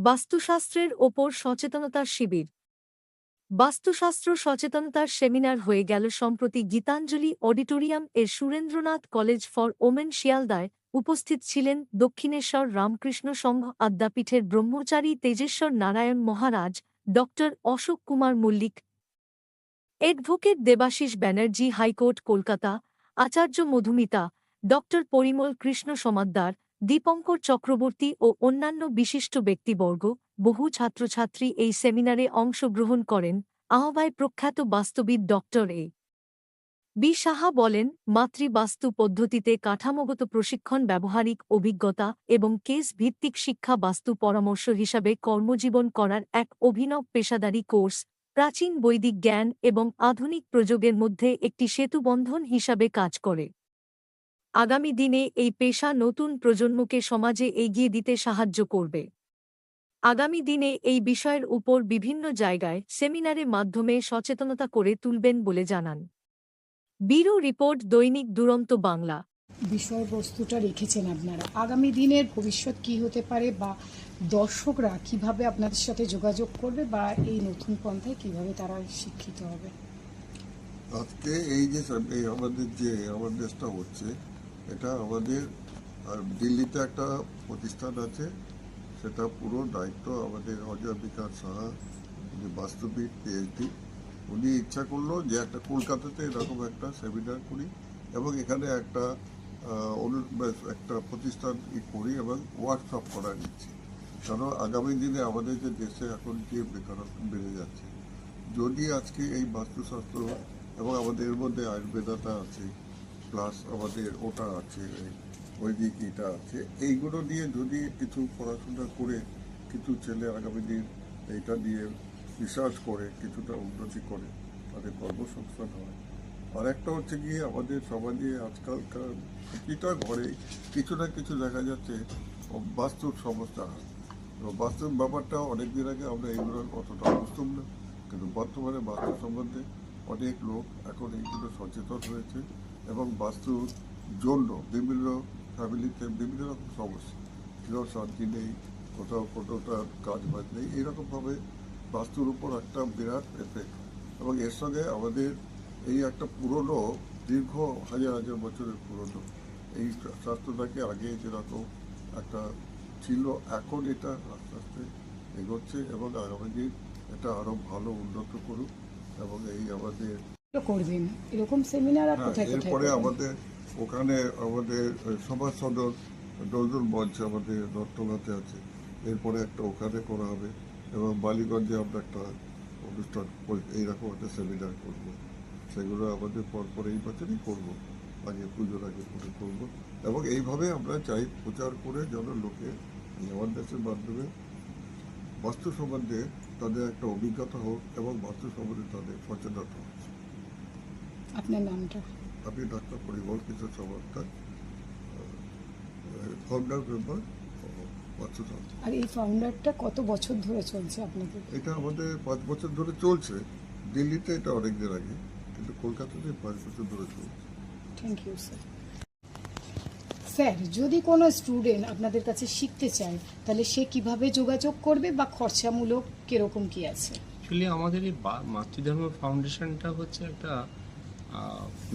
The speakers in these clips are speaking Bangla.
বাস্তুশাস্ত্রের ওপর সচেতনতার শিবির। বাস্তুশাস্ত্র সচেতনতার সেমিনার হয়ে গেল সম্প্রতি গীতাঞ্জলি অডিটোরিয়াম এর সুরেন্দ্রনাথ কলেজ ফর ওমেন শিয়ালদায়। উপস্থিত ছিলেন দক্ষিণেশ্বর রামকৃষ্ণ সংঘ আদ্যাপীঠের ব্রহ্মচারী তেজেশ্বর নারায়ণ মহারাজ, ড অশোক কুমার মল্লিক, এডভোকেট দেবাশিস ব্যানার্জি, হাইকোর্ট কলকাতা, আচার্য মধুমিতা, ড পরিমল কৃষ্ণ সমাদ্দার, দীপঙ্কর চক্রবর্তী ও অন্যান্য বিশিষ্ট ব্যক্তিবর্গ। বহু ছাত্রছাত্রী এই সেমিনারে অংশগ্রহণ করেন। আহ্বায় প্রখ্যাত বাস্তুবিদ ড বি সাহা বলেন, মাতৃবাস্তু পদ্ধতিতে কাঠামোগত প্রশিক্ষণ, ব্যবহারিক অভিজ্ঞতা এবং কেস ভিত্তিক শিক্ষা বাস্তু পরামর্শ হিসাবে কর্মজীবন করার এক অভিনব পেশাদারী কোর্স, প্রাচীন বৈদিক জ্ঞান এবং আধুনিক প্রযোগের মধ্যে একটি সেতুবন্ধন হিসাবে কাজ করে। আগামী দিনে এই পেশা নতুন প্রজন্মকে সমাজে এগিয়ে দিতে সাহায্য করবে। আগামী দিনে এই বিষয়ের উপর বিভিন্ন জায়গায় সেমিনারের মাধ্যমে সচেতনতা করে তুলবেন বলে জানান। ব্যুরো রিপোর্ট, দৈনিক দুরন্ত বাংলা। বিষয়বস্তুটা রেখেছেন আপনারা, আগামী দিনের ভবিষ্যৎ কি হতে পারে বা দর্শকরা কিভাবে আপনাদের সাথে যোগাযোগ করবে বা এই নতুন পন্থায় কিভাবে তারা শিক্ষিত হবে? আজকে এই যে এই আমাদের যে অ্যাওয়ারনেসটা হচ্ছে, এটা আমাদের দিল্লিতে একটা প্রতিষ্ঠান আছে, সেটা পুরো দায়িত্ব আমাদের অজয় বিকাশ সাহা, উনি বাস্তুবিদ পিএইচডি। উনি ইচ্ছা করলো যে একটা কলকাতাতে এরকম একটা সেমিনার করি এবং এখানে একটা একটা প্রতিষ্ঠান করি এবং ওয়ার্কশপ করা নিচ্ছি। কারণ আগামী দিনে আমাদের যে দেশে এখন যে বেকারত্ব বেড়ে যাচ্ছে, যদি আজকে এই বাস্তুশাস্ত্র এবং আমাদের এর মধ্যে আয়ুর্বেদাটা আছে, প্লাস আমাদের ওটা আছে, বৈদিক এটা আছে, এইগুলো নিয়ে যদি কিছু পড়াশোনা করে কিছু ছেলে আগামী দিন এইটা নিয়ে রিসার্চ করে কিছুটা উন্নতি করে, তাদের কর্মসংস্থান হয়। আর একটা হচ্ছে গিয়ে আমাদের সমাজে আজকালকার প্রতিটা ঘরে কিছু না কিছু দেখা যাচ্ছে বাস্তুর সমস্যা হয়। বাস্তুর ব্যাপারটা অনেকদিন আগে আমরা এইগুলোর অতটা বুঝতাম না, কিন্তু বর্তমানে বাস্তু সম্বন্ধে অনেক লোক এখন এইগুলো সচেতন হয়েছে এবং বাস্তুর জন্য বিভিন্ন ফ্যামিলিতে বিভিন্ন রকম সমস্যা, কেউ শান্তি নেই, কোথাও কোনোটা কাজ বাজ নেই, এইরকমভাবে বাস্তুর উপর একটা বিরাট এফেক্ট। এবং এর সঙ্গে আমাদের এই একটা পুরনো দীর্ঘ হাজার হাজার বছরের পুরনো এই শাস্ত্রটাকে আগে যেরকম একটা ছিল, এখন এটা আস্তে আস্তে এগোচ্ছে এবং আগামী দিন এটা আরো ভালো উন্নত করুক। এবং এই আমাদের করবেন এরকম সেমিনার আর কোথায় কোথায় এরপরে করবেন? আমাদের ওখানে আমাদের সমাজ সদর নজরুল মঞ্চ আমাদের দত্তলাতে আছে, এরপরে একটা ওখানে করা হবে এবং বালিগঞ্জে আমরা একটা অনুষ্ঠান এইরকম একটা সেমিনার করব। সেগুলো আমাদের পরপর এই বছরই করব, আগে পুজোর আগে করে করব এবং এইভাবে আমরা চাই প্রচার করে যেন লোকে অ্যাওয়ারনেসের মাধ্যমে বাস্তু সম্বন্ধে তাদের একটা অভিজ্ঞতা হোক এবং বাস্তু সম্বন্ধে তাদের সচেতনতা হোক। আপনার নামটা? আমি ডাক্তার পরিমল কিশোর সমাদ্দার, ফাউন্ডার মেম্বার বাস্তুশাস্ত্র। আর এই ফাউন্ডারটা কত বছর ধরে চলছে আপনাদের? এটা আমাদের 5 বছর ধরে চলছে। দিল্লিতে এটা অনেক দিন আগে, কিন্তু কলকাতাতে 5 বছর ধরে চলছে। Thank you sir. স্যার, যদি কোনো স্টুডেন্ট আপনাদের কাছে শিখতে চায় তাহলে সে কিভাবে যোগাযোগ করবে বা খরচামূলক কিরকম কি আছে? অ্যাকচুয়ালি আমাদের এই মাতৃধর্ম ফাউন্ডেশনটা হচ্ছে একটা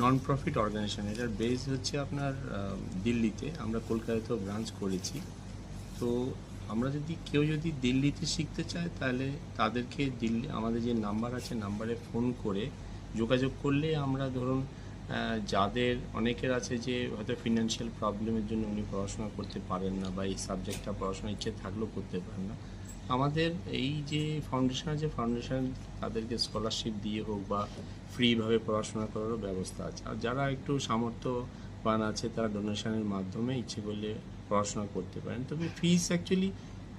নন প্রফিট অর্গানাইজেশন। এটার বেস হচ্ছে আপনার দিল্লিতে, আমরা কলকাতাতেও ব্রাঞ্চ করেছি। তো আমরা যদি দিল্লিতে শিখতে চায় তাহলে তাদেরকে দিল্লি আমাদের যে নাম্বার আছে, নাম্বারে ফোন করে যোগাযোগ করলে আমরা ধরুন যাদের অনেকের আছে যে হয়তো ফিনান্সিয়াল প্রবলেমের জন্য উনি পড়াশোনা করতে পারেন না বা এই সাবজেক্টটা পড়াশোনার ইচ্ছে থাকলেও করতে পারেন না, আমাদের এই যে ফাউন্ডেশন আছে, ফাউন্ডেশন তাদেরকে স্কলারশিপ দিয়ে হোক বা ফ্রিভাবে পড়াশোনা করারও ব্যবস্থা আছে। আর যারা একটু সামর্থ্যবান আছে তারা ডোনেশনের মাধ্যমে ইচ্ছে করলে পড়াশোনা করতে পারেন। তবে ফিস অ্যাকচুয়ালি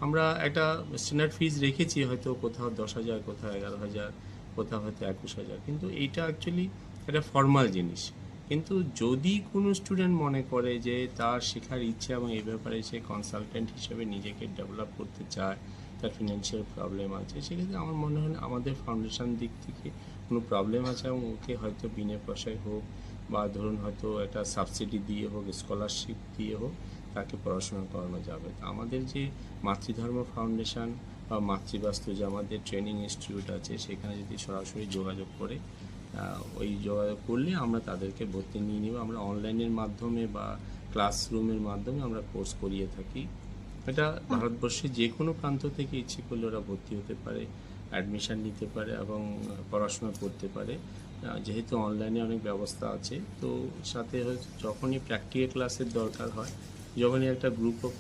আমরা একটা স্ট্যান্ডার্ড ফিস রেখেছি, হয়তো কোথাও 10,000, কোথাও 11,000, কোথাও হয়তো 21,000, কিন্তু এইটা অ্যাকচুয়ালি একটা ফর্মাল জিনিস। কিন্তু যদি কোনো স্টুডেন্ট মনে করে যে তার শেখার ইচ্ছে এবং এই ব্যাপারে সে কনসালটেন্ট হিসেবে নিজেকে ডেভেলপ করতে চায়, তার ফিনান্সিয়াল প্রবলেম আছে, সেক্ষেত্রে আমার মনে হয় আমাদের ফাউন্ডেশন দিক থেকে কোনো প্রবলেম আছে এবং ওকে হয়তো বিনা পয়সায় হোক বা ধরুন হয়তো একটা সাবসিডি দিয়ে হোক, স্কলারশিপ দিয়ে হোক, তাকে পড়াশোনা করানো যাবে। তো আমাদের যে মাতৃধর্ম ফাউন্ডেশন বা মাতৃবাস্তু যে আমাদের ট্রেনিং ইনস্টিটিউট আছে, সেখানে যদি সরাসরি যোগাযোগ করে ওই যোগাযোগ করলে আমরা তাদেরকে ভর্তি নিয়ে নিব। আমরা অনলাইনের মাধ্যমে বা ক্লাসরুমের মাধ্যমে আমরা কোর্স করিয়ে থাকি। এটা ভারতবর্ষের যে কোনো প্রান্ত থেকে ইচ্ছে করলে ওরা ভর্তি হতে পারে, অ্যাডমিশন নিতে পারে এবং পড়াশোনা করতে পারে। যেহেতু অনলাইনে অনেক ব্যবস্থা আছে, তো সাথে হয়তো যখনই প্র্যাকটিক্যাল ক্লাসের দরকার হয়, যখনই একটা গ্রুপ অফ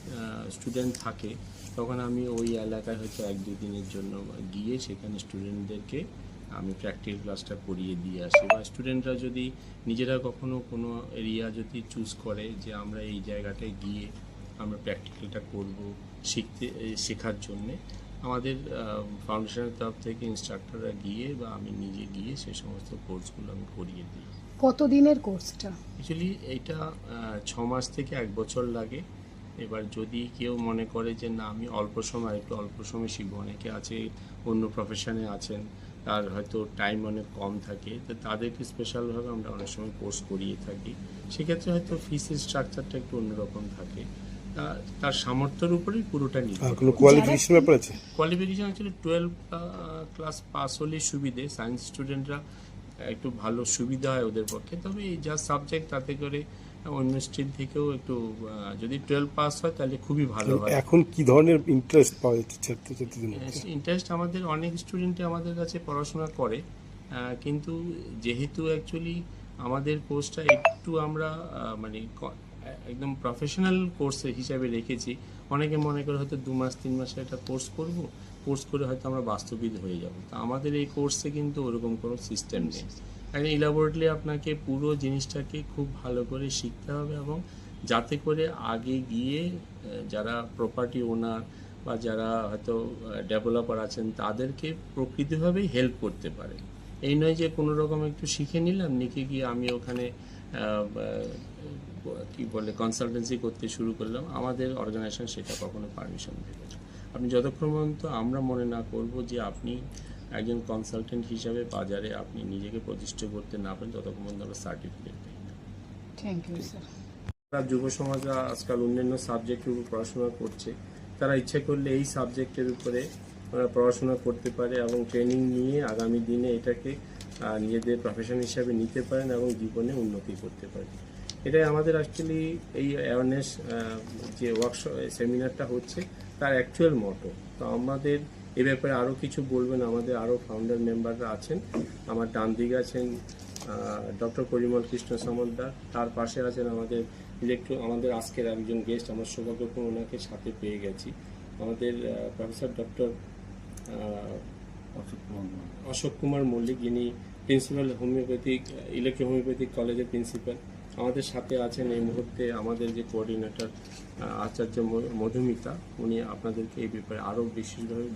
স্টুডেন্ট থাকে, তখন আমি ওই এলাকায় হয়তো 1-2 দিনের জন্য গিয়ে সেখানে স্টুডেন্টদেরকে আমি প্র্যাকটিক্যাল ক্লাসটা করিয়ে দিয়ে আসি। বা স্টুডেন্টরা যদি নিজেরা কখনো কোনো এরিয়া যদি চুজ করে যে আমরা এই জায়গাটায় গিয়ে আমরা প্র্যাকটিক্যালটা করব শেখার জন্যে, আমাদের ফাউন্ডেশনের তরফ থেকে ইনস্ট্রাক্টররা গিয়ে বা আমি নিজে গিয়ে সে সমস্ত কোর্সগুলো আমি করিয়ে দিই। কত দিনের কোর্সটা? অ্যাকচুয়ালি এইটা 6 মাস থেকে 1 বছর লাগে। এবার যদি কেউ মনে করে যে না আমি একটু অল্প সময় শিখবো, অনেকে আছে অন্য প্রফেশনে আছেন, তার হয়তো টাইম অনেক কম থাকে, তো তাদেরকে স্পেশালভাবে আমরা অনেক সময় কোর্স করিয়ে থাকি। সেক্ষেত্রে হয়তো ফিসের স্ট্রাকচারটা একটু অন্যরকম থাকে। তার সামর্থ্যের উপরেই পুরোটা নির্ভর করে। কোনো কোয়ালিফিকেশন ব্যাপার আছে? কোয়ালিফিকেশন অ্যাকচুয়ালি 12 ক্লাস পাস হলেই সুবিধে। সায়েন্স স্টুডেন্টরা একটু ভালো সুবিধা হয় ওদের পক্ষে। তবে এই যা সাবজেক্ট, তাতে করে অন্য স্ট্রিম থেকেও একটু যদি 12 পাস হয় তাহলে খুবই ভালো হয়। এখন কি ধরনের ইন্টারেস্ট পাওয়া যাচ্ছে ছাত্রছাত্রীদের মধ্যে? ইন্টারেস্ট আমাদের অনেক স্টুডেন্টই আমাদের কাছে পড়াশোনা করে, কিন্তু যেহেতু অ্যাকচুয়ালি আমাদের কোর্সটা একটু আমরা মানে একদম প্রফেশনাল কোর্স হিসাবে রেখেছি, অনেকে মনে করে হয়তো 2 মাস 3 মাসে একটা কোর্স করে হয়তো আমরা বাস্তবিদ হয়ে যাব। তো আমাদের এই কোর্সে কিন্তু ওরকম কোনো সিস্টেম নেই। একদম ইলাবোরেটলি আপনাকে পুরো জিনিসটাকে খুব ভালো করে শিখতে হবে, এবং যাতে করে আগে গিয়ে যারা প্রপার্টি ওনার বা যারা হয়তো ডেভেলপার আছেন তাদেরকে প্রকৃতভাবেই হেল্প করতে পারে। এই নয় যে কোনো রকম একটু শিখে নিলাম, নিখে গিয়ে আমি ওখানে কি বলে কনসালটেন্সি করতে শুরু করলাম। আমাদের অর্গানাইজেশন সেটা কখনো পারমিশন দেবে না। আপনি যতক্ষণ পর্যন্ত আমরা মনে না করব যে আপনি একজন কনসালটেন্ট হিসাবে বাজারে আপনি নিজেকে প্রতিষ্ঠা করতে না পারেন, ততক্ষণ পর্যন্ত আমরা সার্টিফিকেট দিই না। Thank you sir. যুব সমাজরা আজকাল অন্যান্য সাবজেক্টের উপর পড়াশোনা করছে, তারা ইচ্ছে করলে এই সাবজেক্টের উপরে পড়াশোনা করতে পারে এবং ট্রেনিং নিয়ে আগামী দিনে এটাকে নিজেদের প্রফেশন হিসাবে নিতে পারেন এবং জীবনে উন্নতি করতে পারেন। এটাই আমাদের অ্যাকচুয়ালি এই অ্যাওয়ারনেস যে ওয়ার্কশপ সেমিনারটা হচ্ছে তার অ্যাকচুয়াল মটো। তো আমাদের এ ব্যাপারে আরও কিছু বলবেন আমাদের আরও ফাউন্ডার মেম্বাররা আছেন। আমার ডান দিকে আছেন ডক্টর পরিমল কৃষ্ণ সামন্তদার, তার পাশে আছেন আমাদের আজকের একজন গেস্ট, আমার সৌভাগ্যপূর্ণ ওনাকে সাথে পেয়ে গেছি, আমাদের প্রফেসর ডক্টর অশোক কুমার মল্লিক, যিনি প্রিন্সিপাল ইলেকট্রো-হোমিওপ্যাথিক কলেজের প্রিন্সিপাল। আমাদের সাথে আছেন এই মুহূর্তে আমাদের যে কোঅর্ডিনেটর আচার্য মধুমিতা, উনি আপনাদেরকে এই ব্যাপারে আরও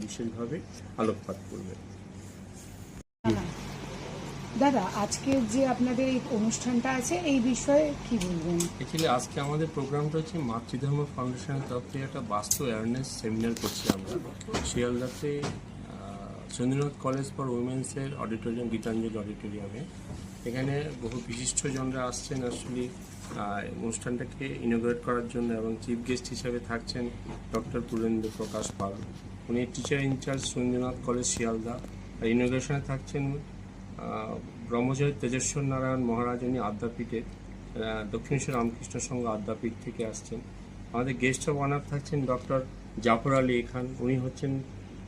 বিশেষভাবে আলোকপাত করবেন। দাদা, আজকে যে আপনাদের এই অনুষ্ঠানটা আছে এই বিষয়ে কি বলবেন? অ্যাকচুয়ালি আজকে আমাদের প্রোগ্রামটা হচ্ছে মাতৃধর্ম ফাউন্ডেশনের তরফ থেকে একটা বাস্তু অ্যাওয়ারনেস সেমিনার করছি আমরা শিয়ালদাতে সুরেন্দ্রনাথ কলেজ ফর উইমেন্সের অডিটোরিয়াম, গীতাঞ্জলি অডিটোরিয়ামে। এখানে বহু বিশিষ্টজনরা আসছেন আসলে অনুষ্ঠানটাকে ইনোগ্রেট করার জন্য, এবং চিফ গেস্ট হিসেবে থাকছেন ডক্টর পুরেন্দ্র প্রকাশ পাল, উনি teacher in charge Surendranath college Sealdah. আর ইনোগ্রেশনে থাকছেন ব্রহ্মজয় তেজস্বর নারায়ণ মহারাজ, উনি আদ্যাপীঠের দক্ষিণেশ্বর রামকৃষ্ণ সংঘ আদ্যাপীঠ থেকে আসছেন। আমাদের গেস্ট অফ অনার থাকছেন ডক্টর জাফর আলী খান, উনি হচ্ছেন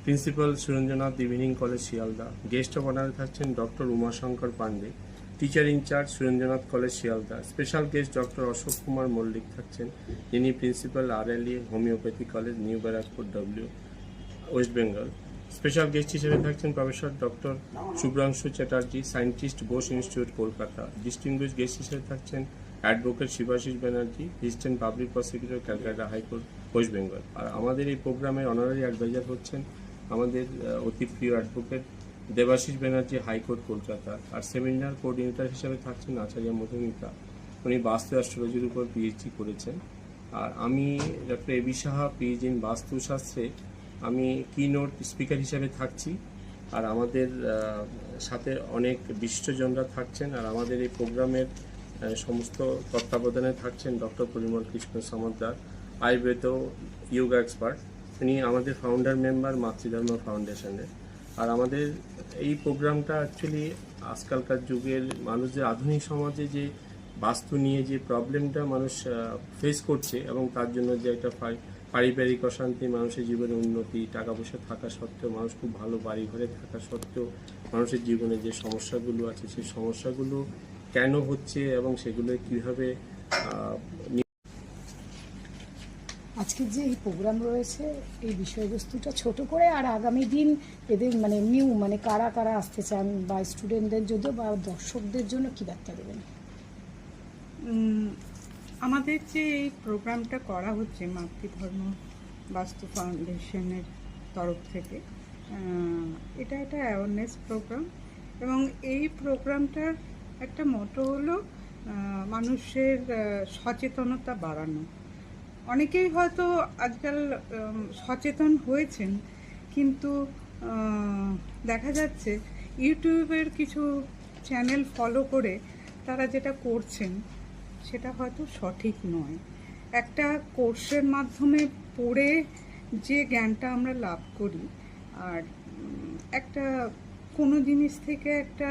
principal Surendranath evening college Sealdah. Guest of অনারে থাকছেন doctor Umashankar Pandey, teacher in charge Surendranath college Sealdah. Special guest doctor Ashok Kumar Mallick থাকছেন, যিনি principal RLE homeopathy college, new Barrackpore W, West Bengal. Special guest হিসেবে থাকছেন professor doctor Subhranshu Chatterjee, scientist, Bose institute, Kolkata. Distinguished guest হিসেবে থাকছেন advocate Shibashis Banerjee, assistant public prosecutor, Calcutta high court, West Bengal. আর আমাদের এই প্রোগ্রামের অনারারি অ্যাডভাইজার হচ্ছেন আমাদের অতি প্রিয় অ্যাডভোকেট দেবাশিস ব্যানার্জি, হাইকোর্ট, কলকাতা। আর সেমিনার কোঅর্ডিনেটর হিসেবে থাকছেন আচার্য মধুমিতা, উনি বাস্তু অ্যাস্ট্রোলজির উপর PhD করেছেন। আর আমি doctor A B, PhD in বাস্তুশাস্ত্রে আমি কিনোট স্পিকার হিসেবে থাকছি। আর আমাদের সাথে অনেক বিশিষ্টজনরা থাকছেন। আর আমাদের এই প্রোগ্রামের সমস্ত তত্ত্বাবধানে থাকছেন ডক্টর পরিমল কৃষ্ণ সামন্তদার, আয়ুর্বেদ যোগা এক্সপার্ট। উনি আমাদের ফাউন্ডার মেম্বার মাতৃধর্ম ফাউন্ডেশনের। আর আমাদের এই প্রোগ্রামটা অ্যাকচুয়ালি আজকালকার যুগের মানুষদের আধুনিক সমাজে যে বাস্তু নিয়ে যে প্রবলেমটা মানুষ ফেস করছে এবং তার জন্য যে একটা পারিবারিক অশান্তি, মানুষের জীবনে উন্নতি, টাকা পয়সা থাকা সত্ত্বেও মানুষ খুব ভালো বাড়ি ঘরে থাকা সত্ত্বেও মানুষের জীবনে যে সমস্যাগুলো আছে সেই সমস্যাগুলো কেন হচ্ছে এবং সেগুলো কীভাবে আজকের যে এই প্রোগ্রাম রয়েছে এই বিষয়বস্তুটা ছোট করে, আর আগামী দিন এদের মানে নিউ মানে কারা কারা আসতে চান বা স্টুডেন্টদের জন্য বা দর্শকদের জন্য কি বার্তা দেবেন? আমাদের যে এই প্রোগ্রামটা করা হচ্ছে মাতৃধর্ম বাস্তু ফাউন্ডেশনের তরফ থেকে, এটা একটা অ্যাওয়ারনেস প্রোগ্রাম এবং এই প্রোগ্রামটার একটা মোটো হলো মানুষের সচেতনতা বাড়ানো। অনেকেই হয়তো আজকাল সচেতন হয়েছেন, কিন্তু দেখা যাচ্ছে ইউটিউবের কিছু চ্যানেল ফলো করে তারা যেটা করছেন সেটা হয়তো সঠিক নয়। একটা কোর্সের মাধ্যমে পড়ে যে জ্ঞানটা আমরা লাভ করি আর একটা কোনো জিনিস থেকে একটা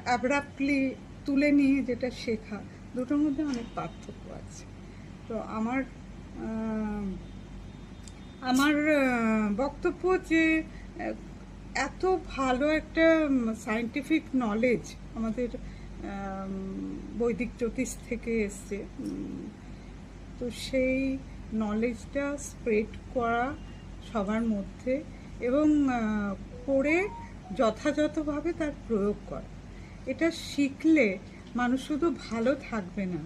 অ্যাব্রাপ্টলি তুলে নিয়ে যেটা শেখা, দুটোর মধ্যে অনেক পার্থক্য আছে। তো আমার বক্তব্য যে এত ভালো একটা সায়েন্টিফিক নলেজ আমাদের বৈদিক জ্যোতিষ থেকে এসছে, তো সেই নলেজটা স্প্রেড করা সবার মধ্যে এবং করে যথাযথভাবে তার প্রয়োগ করা। এটা শিখলে মানুষ শুধু ভালো থাকবে না,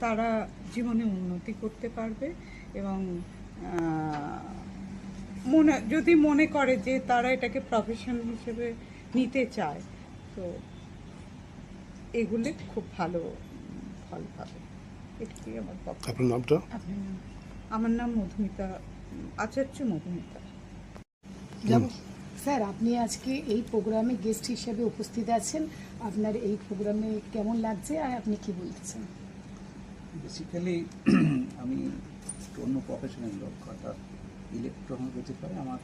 তারা জীবনে উন্নতি করতে পারবে এবং যদি মনে করে যে তারা এটাকে প্রফেশন হিসেবে নিতে চায়, তো এগুলো খুব ভালো ফল পাবে। এটাই আমার বক্তব্য। আপনার নামটা? আমার নাম মধুমিতা, আচার্য মধুমিতা। স্যার, আপনি আজকে এই প্রোগ্রামে গেস্ট হিসেবে উপস্থিত আছেন, আপনার এই প্রোগ্রামে কেমন লাগছে আর আপনি কি বলতেছেন? বেসিক্যালি আমি একটু অন্য প্রফেশনাল লোক, অর্থাৎ ইলেকট্রোহোমিওপ্যাথি করে আমার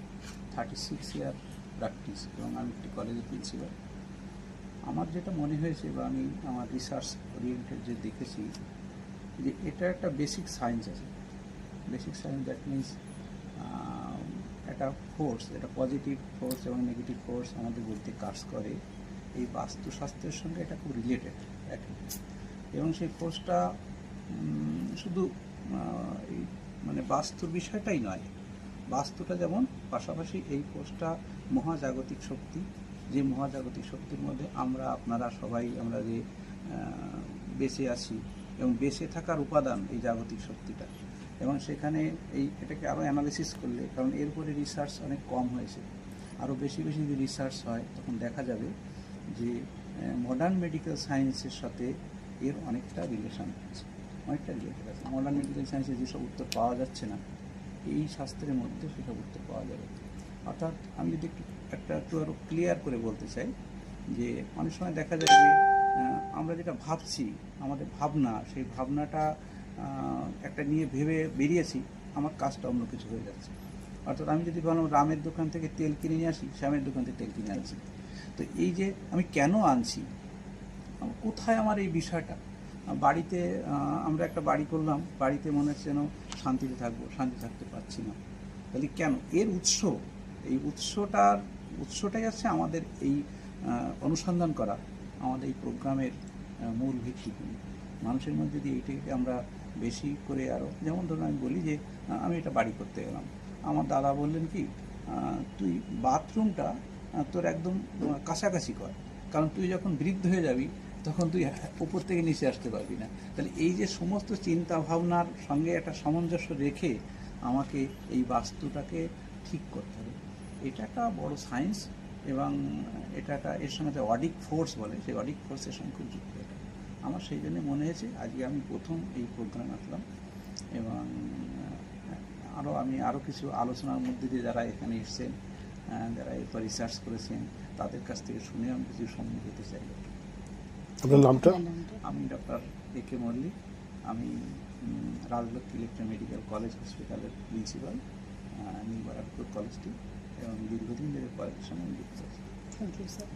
36 ইয়ার প্র্যাকটিস এবং আমি একটি কলেজের প্রিন্সিপাল। আমার যেটা মনে হয়েছে বা আমি আমার রিসার্চ ওরিয়েন্টেড যে দেখেছি যে এটা একটা বেসিক সায়েন্স আছে। বেসিক সায়েন্স দ্যাট মিনস একটা ফোর্স, একটা পজিটিভ ফোর্স এবং নেগেটিভ ফোর্স আমাদের বলতে কাজ করে। এই বাস্তুশাস্ত্রের সঙ্গে এটা খুব রিলেটেড একই, এবং সেই ফোর্সটা শুধু এই মানে বাস্তুর বিষয়টাই নয়, বাস্তুটা যেমন পাশাপাশি এই ফোর্সটা মহাজাগতিক শক্তি, যে মহাজাগতিক শক্তির মধ্যে আমরা আপনারা সবাই আমরা যে বেঁচে আছি এবং বেঁচে থাকার উপাদান এই জাগতিক শক্তিটা। এবং সেখানে এটাকে আরও অ্যানালিসিস করলে, কারণ এর উপরে রিসার্চ অনেক কম হয়েছে, আরও বেশি বেশি যদি রিসার্চ হয় তখন দেখা যাবে যে মডার্ন মেডিকেল সায়েন্সের সাথে এর অনেকটা রিলেশন আছে, অনেকটা রিলেটেড আছে। মডার্ন মেডিকেল সায়েন্সে যেসব উত্তর পাওয়া যাচ্ছে না, এই শাস্ত্রের মধ্যে সেসব উত্তর পাওয়া যাবে। অর্থাৎ আমি যদি একটু আরও ক্লিয়ার করে বলতে চাই যে অনেক সময় দেখা যায় যে আমরা যেটা ভাবছি, আমাদের ভাবনা, সেই ভাবনাটা একটা নিয়ে ভেবে বেরিয়েছি, আমার কাজটা অন্য কিছু হয়ে যাচ্ছে। অর্থাৎ আমি যদি বললাম রামের দোকান থেকে তেল কিনে নিয়ে আসি, শ্যামের দোকান থেকে তেল কিনে আনছি, তো এই যে আমি কেন আনছি, কোথায় আমার এই বিষয়টা, বাড়িতে আমরা একটা বাড়ি করলাম, বাড়িতে মনে হচ্ছে যেন শান্তিতে থাকবো, শান্তি থাকতে পারছি না, তাহলে কেন? এর এই উৎসটাই আছে আমাদের এই অনুসন্ধান করা, আমাদের এই প্রোগ্রামের মূল ভিত্তিগুলি। মানুষের মধ্যে যদি এইটাকে আমরা বেশি করে আরও, যেমন ধরুন আমি বলি যে আমি এটা বাড়ি করতে গেলাম, আমার দাদা বললেন কি তুই বাথরুমটা তোর একদম কাছাকাছি কর, কারণ তুই যখন বৃদ্ধ হয়ে যাবি তখন তুই উপর থেকে নিচে আসতে পারবি না। তাহলে এই যে সমস্ত চিন্তা ভাবনার সঙ্গে একটা সামঞ্জস্য রেখে আমাকে এই বাস্তুটাকে ঠিক করতে হবে। এটা একটা বড় সায়েন্স এবং এটা একটা এর সঙ্গে যে অডিক ফোর্স বলে, সেই অডিক ফোর্সের সঙ্গে খুব যুক্ত। এটা আমার সেই জন্য মনে হয়েছে আজকে আমি প্রথম এই প্রোগ্রামে আসলাম এবং আমি আরও কিছু আলোচনার মধ্যে দিয়ে যারা এখানে এসছেন, যারা এরপর রিসার্চ করেছেন, তাদের কাছ থেকে শুনে আমি কিছু সম্মুখ হতে চাই। আপনার নামটা? আমি ডক্টর এ কে মল্লিক, আমি রাজলক্ষ্মী ইলেকট্রন মেডিকেল কলেজ হসপিটালের প্রিন্সিপাল নিউ বারাকপুর কলেজটি, এবং দীর্ঘদিন ধরে কলেজের সঙ্গে আমি যুক্ত আছি। Thank you sir.